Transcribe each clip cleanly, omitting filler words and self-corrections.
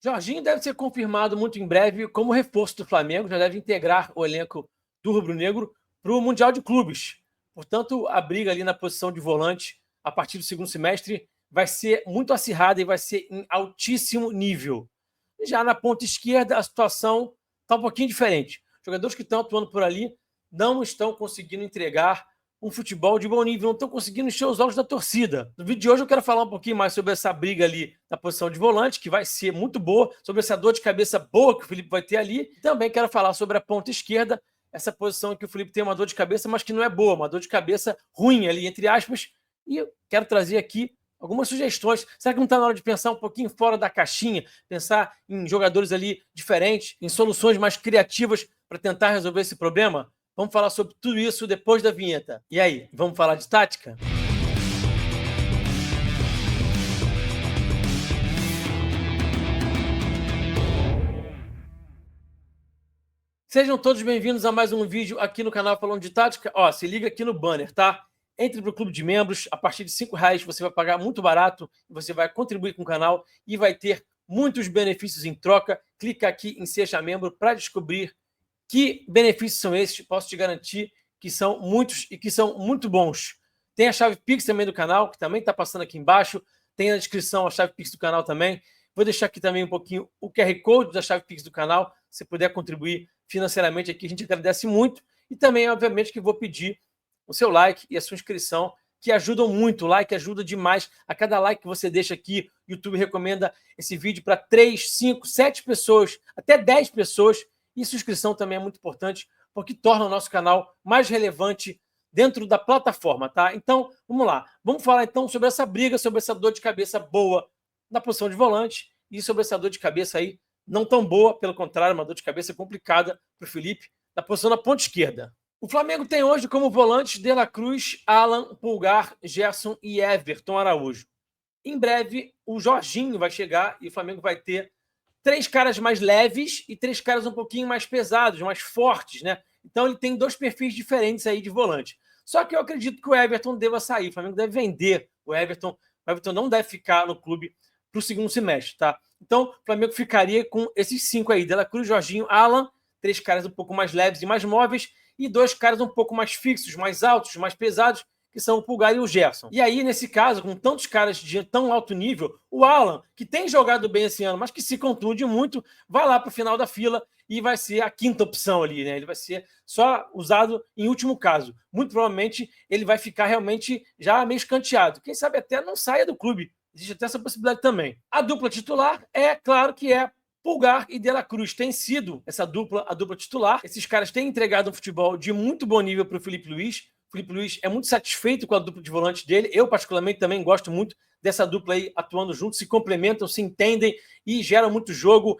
Jorginho deve ser confirmado muito em breve como reforço do Flamengo, já deve integrar o elenco do rubro-negro para o Mundial de Clubes. Portanto, a briga ali na posição de volante a partir do segundo semestre vai ser muito acirrada e vai ser em altíssimo nível. Já na ponta esquerda, a situação está um pouquinho diferente. Os jogadores que estão atuando por ali não estão conseguindo entregar um futebol de bom nível, não estão conseguindo encher os olhos da torcida. No vídeo de hoje eu quero falar um pouquinho mais sobre essa briga ali na posição de volante, que vai ser muito boa, sobre essa dor de cabeça boa que o Felipe vai ter ali. Também quero falar sobre a ponta esquerda, essa posição em que o Felipe tem uma dor de cabeça, mas que não é boa, uma dor de cabeça ruim ali, entre aspas. E eu quero trazer aqui algumas sugestões. Será que não está na hora de pensar um pouquinho fora da caixinha? Pensar em jogadores ali diferentes, em soluções mais criativas para tentar resolver esse problema? Vamos falar sobre tudo isso depois da vinheta. E aí, vamos falar de tática? Sejam todos bem-vindos a mais um vídeo aqui no canal Falando de Tática. Ó, se liga aqui no banner, tá? Entre para o clube de membros, a partir de R$5 você vai pagar muito barato, você vai contribuir com o canal e vai ter muitos benefícios em troca. Clica aqui em Seja Membro para descobrir que benefícios são esses. Posso te garantir que são muitos e que são muito bons. Tem a chave Pix também do canal, que também está passando aqui embaixo. Tem na descrição a chave Pix do canal também. Vou deixar aqui também um pouquinho o QR Code da chave Pix do canal. Se puder contribuir financeiramente aqui, a gente agradece muito. E também, obviamente, que vou pedir o seu like e a sua inscrição, que ajudam muito. O like ajuda demais. A cada like que você deixa aqui, o YouTube recomenda esse vídeo para 3, 5, 7 pessoas, até 10 pessoas. E sua inscrição também é muito importante, porque torna o nosso canal mais relevante dentro da plataforma, tá? Então, vamos lá. Vamos falar então sobre essa briga, sobre essa dor de cabeça boa na posição de volante e sobre essa dor de cabeça aí não tão boa, pelo contrário, uma dor de cabeça complicada para o Felipe na posição da ponta esquerda. O Flamengo tem hoje como volantes De La Cruz, Alan, Pulgar, Gerson e Everton Araújo. Em breve, o Jorginho vai chegar e o Flamengo vai ter 3 caras mais leves e 3 caras um pouquinho mais pesados, mais fortes, né? Então ele tem 2 perfis diferentes aí de volante. Só que eu acredito que o Everton deva sair, o Flamengo deve vender o Everton não deve ficar no clube para o segundo semestre, tá? Então o Flamengo ficaria com esses 5 aí, De La Cruz, Jorginho, Alan, 3 caras um pouco mais leves e mais móveis e 2 caras um pouco mais fixos, mais altos, mais pesados, que são o Pulgar e o Gerson. E aí, nesse caso, com tantos caras de tão alto nível, o Alan, que tem jogado bem esse ano, mas que se contunde muito, vai lá para o final da fila e vai ser a 5ª opção ali, né? Ele vai ser só usado em último caso. Muito provavelmente ele vai ficar realmente já meio escanteado. Quem sabe até não saia do clube. Existe até essa possibilidade também. A dupla titular é, claro que é Pulgar e De La Cruz. Tem sido essa dupla, a dupla titular. Esses caras têm entregado um futebol de muito bom nível para o Felipe Luiz. O Felipe Luiz é muito satisfeito com a dupla de volante dele. Eu, particularmente, também gosto muito dessa dupla aí atuando juntos, se complementam, se entendem e geram muito jogo,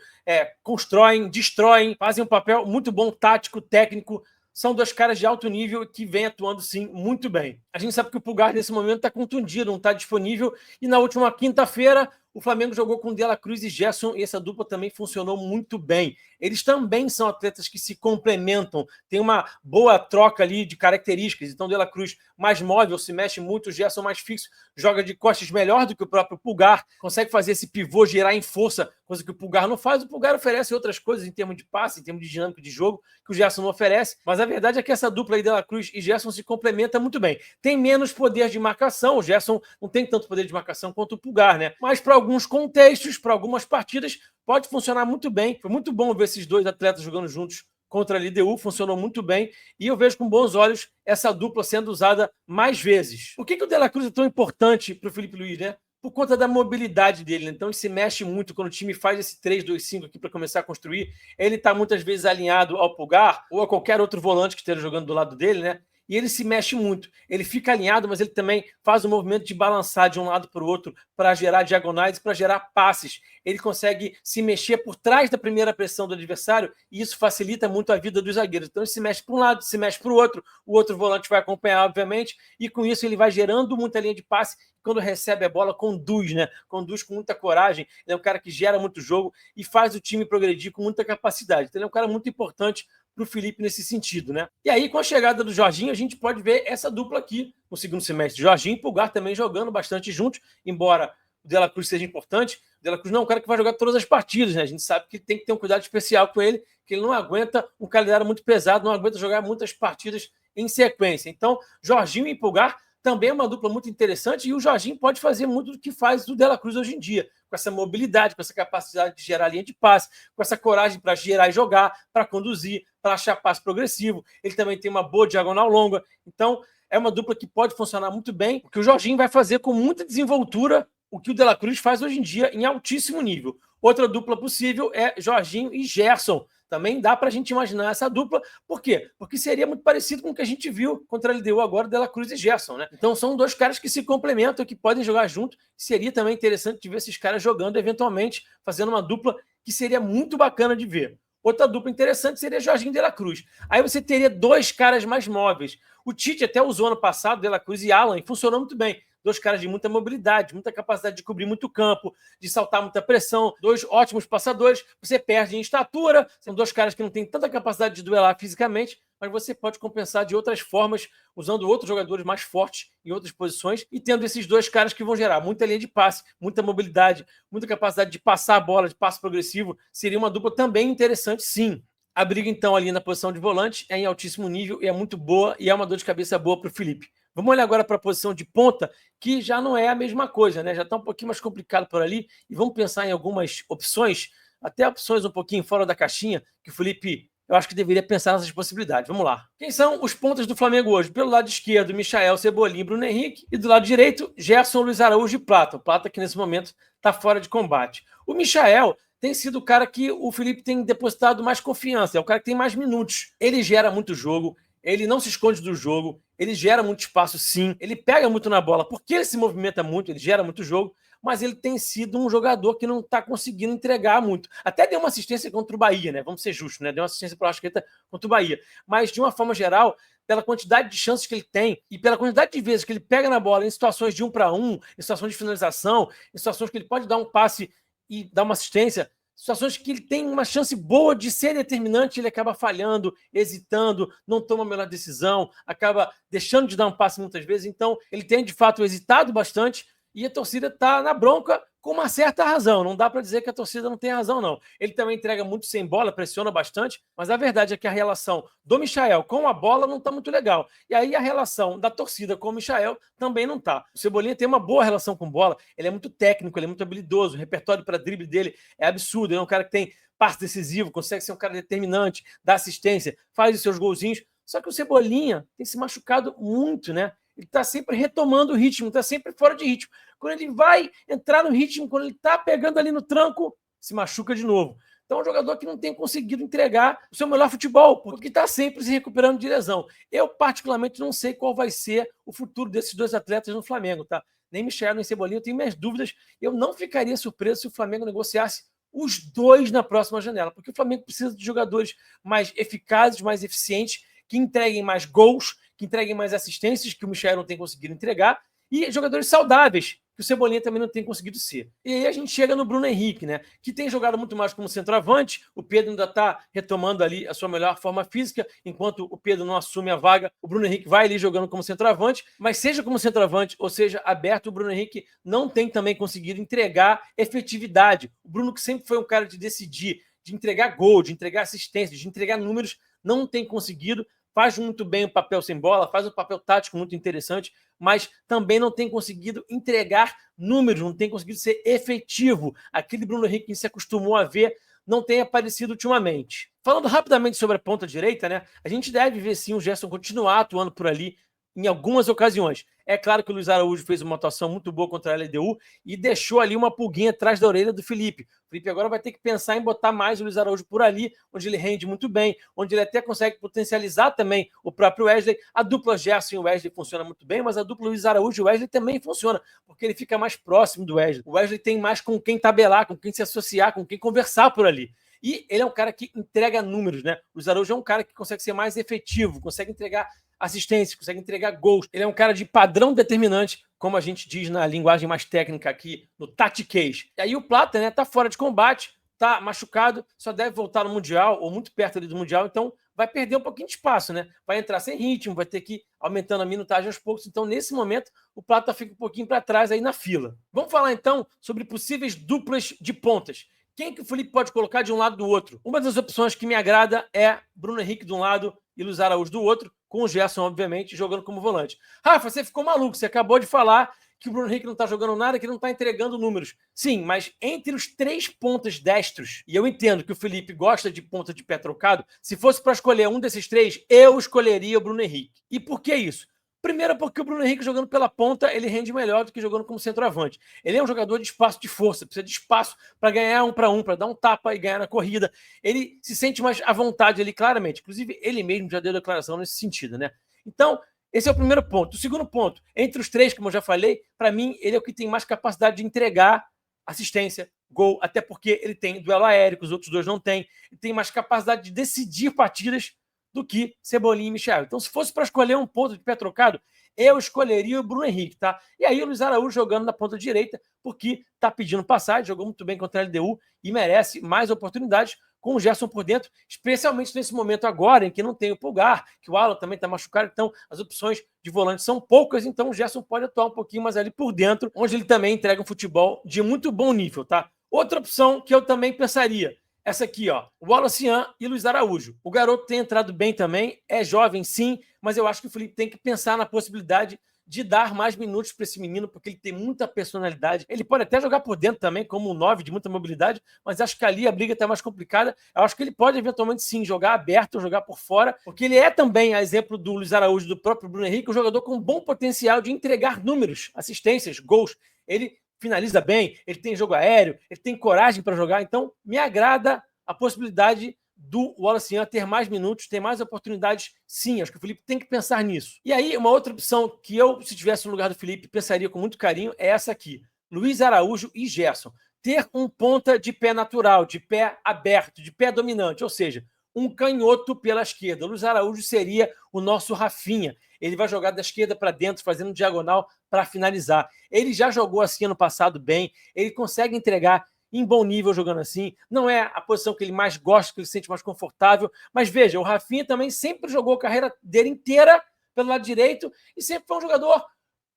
constroem, destroem, fazem um papel muito bom, tático, técnico. São 2 caras de alto nível que vêm atuando, sim, muito bem. A gente sabe que o Pulgar, nesse momento, está contundido, não está disponível. E na última quinta-feira, o Flamengo jogou com De La Cruz e Gerson e essa dupla também funcionou muito bem. Eles também são atletas que se complementam, tem uma boa troca ali de características. Então, De La Cruz mais móvel, se mexe muito, o Gerson mais fixo, joga de costas melhor do que o próprio Pulgar, consegue fazer esse pivô girar em força, coisa que o Pulgar não faz. O Pulgar oferece outras coisas em termos de passe, em termos de dinâmica de jogo, que o Gerson não oferece. Mas a verdade é que essa dupla aí, De La Cruz e Gerson, se complementa muito bem. Tem menos poder de marcação, o Gerson não tem tanto poder de marcação quanto o Pulgar, né? Mas para alguns contextos, para algumas partidas, pode funcionar muito bem. Foi muito bom ver esses 2 atletas jogando juntos contra a LDU, funcionou muito bem, e eu vejo com bons olhos essa dupla sendo usada mais vezes. Por que o De La Cruz é tão importante para o Felipe Luiz, né? Por conta da mobilidade dele, né? Então ele se mexe muito quando o time faz esse 3-2-5 aqui para começar a construir. Ele está muitas vezes alinhado ao Pulgar ou a qualquer outro volante que esteja jogando do lado dele, né? E ele se mexe muito. Ele fica alinhado, mas ele também faz o movimento de balançar de um lado para o outro para gerar diagonais, para gerar passes. Ele consegue se mexer por trás da primeira pressão do adversário e isso facilita muito a vida dos zagueiros. Então ele se mexe para um lado, se mexe para o outro volante vai acompanhar, obviamente, e com isso ele vai gerando muita linha de passe. Quando recebe a bola, conduz, né? Conduz com muita coragem. Ele é um cara que gera muito jogo e faz o time progredir com muita capacidade. Então ele é um cara muito importante para o Felipe nesse sentido, né? E aí, com a chegada do Jorginho, a gente pode ver essa dupla aqui no segundo semestre. Jorginho e Pulgar também jogando bastante juntos, embora o De La Cruz seja importante. O De La Cruz não é um cara que vai jogar todas as partidas, né? A gente sabe que tem que ter um cuidado especial com ele, que ele não aguenta um calendário muito pesado, não aguenta jogar muitas partidas em sequência. Então, Jorginho e Pulgar também é uma dupla muito interessante, e o Jorginho pode fazer muito do que faz o De La Cruz hoje em dia, com essa mobilidade, com essa capacidade de gerar linha de passe, com essa coragem para gerar e jogar, para conduzir, para achar passe progressivo. Ele também tem uma boa diagonal longa. Então, é uma dupla que pode funcionar muito bem, porque o Jorginho vai fazer com muita desenvoltura o que o De La Cruz faz hoje em dia em altíssimo nível. Outra dupla possível é Jorginho e Gerson. Também dá para a gente imaginar essa dupla. Por quê? Porque seria muito parecido com o que a gente viu contra a LDU agora, De La Cruz e Gerson, né? Então são dois caras que se complementam, que podem jogar junto. Seria também interessante de ver esses caras jogando eventualmente, fazendo uma dupla que seria muito bacana de ver. Outra dupla interessante seria Jorginho e De La Cruz. Aí você teria dois caras mais móveis. O Tite até usou ano passado, De La Cruz e Alan, e funcionou muito bem. Dois caras de muita mobilidade, muita capacidade de cobrir muito campo, de saltar muita pressão, dois ótimos passadores. Você perde em estatura, são dois caras que não têm tanta capacidade de duelar fisicamente, mas você pode compensar de outras formas, usando outros jogadores mais fortes em outras posições e tendo esses dois caras que vão gerar muita linha de passe, muita mobilidade, muita capacidade de passar a bola, de passe progressivo. Seria uma dupla também interessante, sim. A briga, então, ali na posição de volante é em altíssimo nível e é muito boa, e é uma dor de cabeça boa para o Felipe. Vamos olhar agora para a posição de ponta, que já não é a mesma coisa, né? Já está um pouquinho mais complicado por ali, e vamos pensar em algumas opções, até opções um pouquinho fora da caixinha, que o Felipe, eu acho que deveria pensar nessas possibilidades. Vamos lá. Quem são os pontas do Flamengo hoje? Pelo lado esquerdo, Michael, Cebolinha e Bruno Henrique, e do lado direito, Gerson, Luiz Araújo e Plata. O Plata que nesse momento está fora de combate. O Michael tem sido o cara que o Felipe tem depositado mais confiança, é o cara que tem mais minutos. Ele gera muito jogo, ele não se esconde do jogo, ele gera muito espaço, sim, ele pega muito na bola, porque ele se movimenta muito, ele gera muito jogo, mas ele tem sido um jogador que não está conseguindo entregar muito. Até deu uma assistência contra o Bahia, né? Vamos ser justos, né? Deu uma assistência para o Arrascaeta contra o Bahia. Mas, de uma forma geral, pela quantidade de chances que ele tem e pela quantidade de vezes que ele pega na bola em situações de 1 para 1, em situações de finalização, em situações que ele pode dar um passe e dar uma assistência, situações que ele tem uma chance boa de ser determinante, ele acaba falhando, hesitando, não toma a melhor decisão, acaba deixando de dar um passe muitas vezes. Então, ele tem, de fato, hesitado bastante e a torcida está na bronca com uma certa razão. Não dá para dizer que a torcida não tem razão, não. Ele também entrega muito sem bola, pressiona bastante, mas a verdade é que a relação do Michael com a bola não está muito legal. E aí a relação da torcida com o Michael também não está. O Cebolinha tem uma boa relação com bola, ele é muito técnico, ele é muito habilidoso, o repertório para drible dele é absurdo, ele é um cara que tem passe decisivo, consegue ser um cara determinante, dá assistência, faz os seus golzinhos. Só que o Cebolinha tem se machucado muito, né? Ele está sempre retomando o ritmo, está sempre fora de ritmo. Quando ele vai entrar no ritmo, quando ele está pegando ali no tranco, se machuca de novo. Então é um jogador que não tem conseguido entregar o seu melhor futebol, porque está sempre se recuperando de lesão. Eu, particularmente, não sei qual vai ser o futuro desses dois atletas no Flamengo, tá? Nem Michel, nem Cebolinha, eu tenho minhas dúvidas. Eu não ficaria surpreso se o Flamengo negociasse os dois na próxima janela, porque o Flamengo precisa de jogadores mais eficazes, mais eficientes, que entreguem mais gols, que entreguem mais assistências, que o Michel não tem conseguido entregar, e jogadores saudáveis, que o Cebolinha também não tem conseguido ser. E aí a gente chega no Bruno Henrique, né? Que tem jogado muito mais como centroavante. O Pedro ainda está retomando ali a sua melhor forma física, enquanto o Pedro não assume a vaga, o Bruno Henrique vai ali jogando como centroavante, mas seja como centroavante ou seja aberto, o Bruno Henrique não tem também conseguido entregar efetividade. O Bruno, que sempre foi um cara de decidir, de entregar gol, de entregar assistência, de entregar números, não tem conseguido. Faz muito bem o papel sem bola, faz um papel tático muito interessante, mas também não tem conseguido entregar números, não tem conseguido ser efetivo. Aquele Bruno Henrique que se acostumou a ver não tem aparecido ultimamente. Falando rapidamente sobre a ponta direita, né? A gente deve ver sim o Gerson continuar atuando por ali em algumas ocasiões. É claro que o Luiz Araújo fez uma atuação muito boa contra a LDU e deixou ali uma pulguinha atrás da orelha do Felipe. O Felipe agora vai ter que pensar em botar mais o Luiz Araújo por ali, onde ele rende muito bem, onde ele até consegue potencializar também o próprio Wesley. A dupla Gerson e o Wesley funciona muito bem, mas a dupla Luiz Araújo e o Wesley também funciona, porque ele fica mais próximo do Wesley. O Wesley tem mais com quem tabelar, com quem se associar, com quem conversar por ali. E ele é um cara que entrega números, né? O Luiz Araújo é um cara que consegue ser mais efetivo, consegue entregar assistência, consegue entregar gols. Ele é um cara de padrão determinante, como a gente diz na linguagem mais técnica aqui, no tatiquês. E aí o Plata, né, tá fora de combate. tá machucado, só deve voltar no Mundial, ou muito perto ali do Mundial, então vai perder um pouquinho de espaço, né? Vai entrar sem ritmo, vai ter que ir aumentando a minutagem aos poucos. Então, nesse momento, o Plata fica um pouquinho para trás aí na fila. Vamos falar, então, sobre possíveis duplas de pontas. Quem que o Felipe pode colocar de um lado do outro? Uma das opções que me agrada é Bruno Henrique de um lado e Luiz Araújo do outro, com o Gerson, obviamente, jogando como volante. Rafa, você ficou maluco, você acabou de falar que o Bruno Henrique não está jogando nada, que não está entregando números. Sim, mas entre os 3 pontas destros, e eu entendo que o Felipe gosta de ponta de pé trocado, se fosse para escolher um desses 3, eu escolheria o Bruno Henrique. E por que isso? Primeiro, porque o Bruno Henrique jogando pela ponta, ele rende melhor do que jogando como centroavante. Ele é um jogador de espaço de força, precisa de espaço para ganhar um, para dar um tapa e ganhar na corrida. Ele se sente mais à vontade ali, claramente. Inclusive, ele mesmo já deu declaração nesse sentido, né? Então, esse é o primeiro ponto. O segundo ponto, entre os 3, como eu já falei, para mim, ele é o que tem mais capacidade de entregar assistência, gol, até porque ele tem duelo aéreo, que os outros 2 não têm. Ele tem mais capacidade de decidir partidas do que Cebolinha e Michel. Então, se fosse para escolher um ponto de pé trocado, eu escolheria o Bruno Henrique, tá? E aí o Luiz Araújo jogando na ponta direita, porque tá pedindo passagem, jogou muito bem contra a LDU e merece mais oportunidades com o Gerson por dentro, especialmente nesse momento agora em que não tem o Pulgar, que o Alan também está machucado, então as opções de volante são poucas, então o Gerson pode atuar um pouquinho mais ali por dentro, onde ele também entrega um futebol de muito bom nível, tá? Outra opção que eu também pensaria, essa aqui, ó, o Wallace e Luiz Araújo. O garoto tem entrado bem também, é jovem sim, mas eu acho que o Felipe tem que pensar na possibilidade de dar mais minutos para esse menino, porque ele tem muita personalidade. Ele pode até jogar por dentro também, como um 9 de muita mobilidade, mas acho que ali a briga está mais complicada. Eu acho que ele pode eventualmente sim jogar aberto ou jogar por fora, porque ele é também, a exemplo do Luiz Araújo, do próprio Bruno Henrique, um jogador com bom potencial de entregar números, assistências, gols. Ele finaliza bem, ele tem jogo aéreo, ele tem coragem para jogar, então me agrada a possibilidade do Wallace ter mais minutos, ter mais oportunidades, sim. Acho que o Felipe tem que pensar nisso. E aí, uma outra opção que eu, se tivesse no lugar do Felipe, pensaria com muito carinho é essa aqui. Luiz Araújo e Gerson. Ter um ponta de pé natural, de pé aberto, de pé dominante, ou seja, um canhoto pela esquerda. Luiz Araújo seria o nosso Rafinha. Ele vai jogar da esquerda para dentro, fazendo diagonal para finalizar. Ele já jogou assim ano passado bem, ele consegue entregar em bom nível jogando assim, não é a posição que ele mais gosta, que ele se sente mais confortável, mas veja, o Rafinha também sempre jogou a carreira dele inteira pelo lado direito e sempre foi um jogador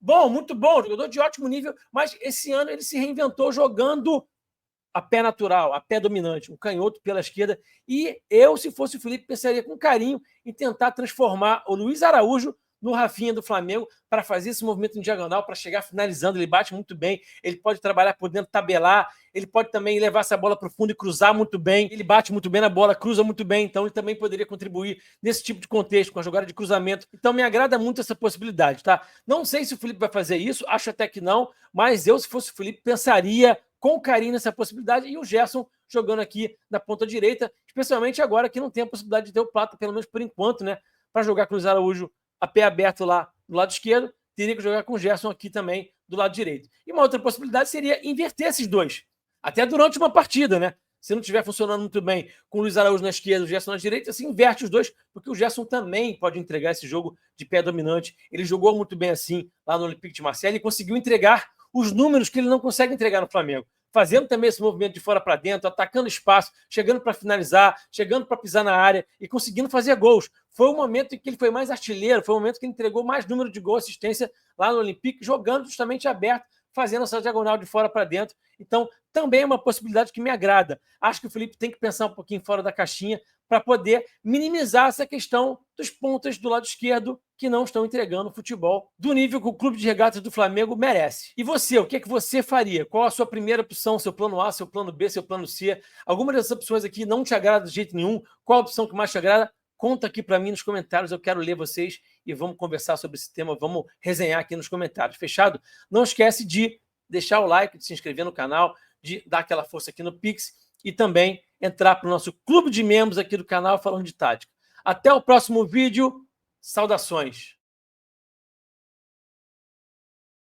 bom, muito bom, jogador de ótimo nível, mas esse ano ele se reinventou jogando a pé natural, a pé dominante, um canhoto pela esquerda, e eu, se fosse o Felipe, pensaria com carinho em tentar transformar o Luiz Araújo no Rafinha do Flamengo para fazer esse movimento em diagonal, para chegar finalizando. Ele bate muito bem, ele pode trabalhar por dentro, tabelar, ele pode também levar essa bola para o fundo e cruzar muito bem. Ele bate muito bem na bola, cruza muito bem, então ele também poderia contribuir nesse tipo de contexto, com a jogada de cruzamento. Então me agrada muito essa possibilidade, tá? Não sei se o Felipe vai fazer isso, acho até que não, mas eu, se fosse o Felipe, pensaria com carinho nessa possibilidade, e o Gerson jogando aqui na ponta direita, especialmente agora que não tem a possibilidade de ter o Plata, pelo menos por enquanto, né? Para jogar com o Luiz Araújo a pé aberto lá do lado esquerdo, teria que jogar com o Gerson aqui também do lado direito. E uma outra possibilidade seria inverter esses dois, até durante uma partida, né? Se não estiver funcionando muito bem com o Luiz Araújo na esquerda e o Gerson na direita, assim inverte os dois, porque o Gerson também pode entregar esse jogo de pé dominante. Ele jogou muito bem assim lá no Olympique de Marseille e conseguiu entregar os números que ele não consegue entregar no Flamengo. Fazendo também esse movimento de fora para dentro, atacando espaço, chegando para finalizar, chegando para pisar na área e conseguindo fazer gols. Foi o momento em que ele foi mais artilheiro, foi o momento que ele entregou mais número de gol, assistência lá no Olympique, jogando justamente aberto, fazendo essa diagonal de fora para dentro. Então, também é uma possibilidade que me agrada. Acho que o Felipe tem que pensar um pouquinho fora da caixinha para poder minimizar essa questão dos pontas do lado esquerdo que não estão entregando futebol do nível que o Clube de Regatas do Flamengo merece. E você, o que é que você faria? Qual a sua primeira opção, seu plano A, seu plano B, seu plano C? Alguma dessas opções aqui não te agrada de jeito nenhum? Qual a opção que mais te agrada? Conta aqui para mim nos comentários, eu quero ler vocês e vamos conversar sobre esse tema, vamos resenhar aqui nos comentários, fechado? Não esquece de deixar o like, de se inscrever no canal, de dar aquela força aqui no Pix e também entrar para o nosso clube de membros aqui do canal Falando de Tática. Até o próximo vídeo, saudações!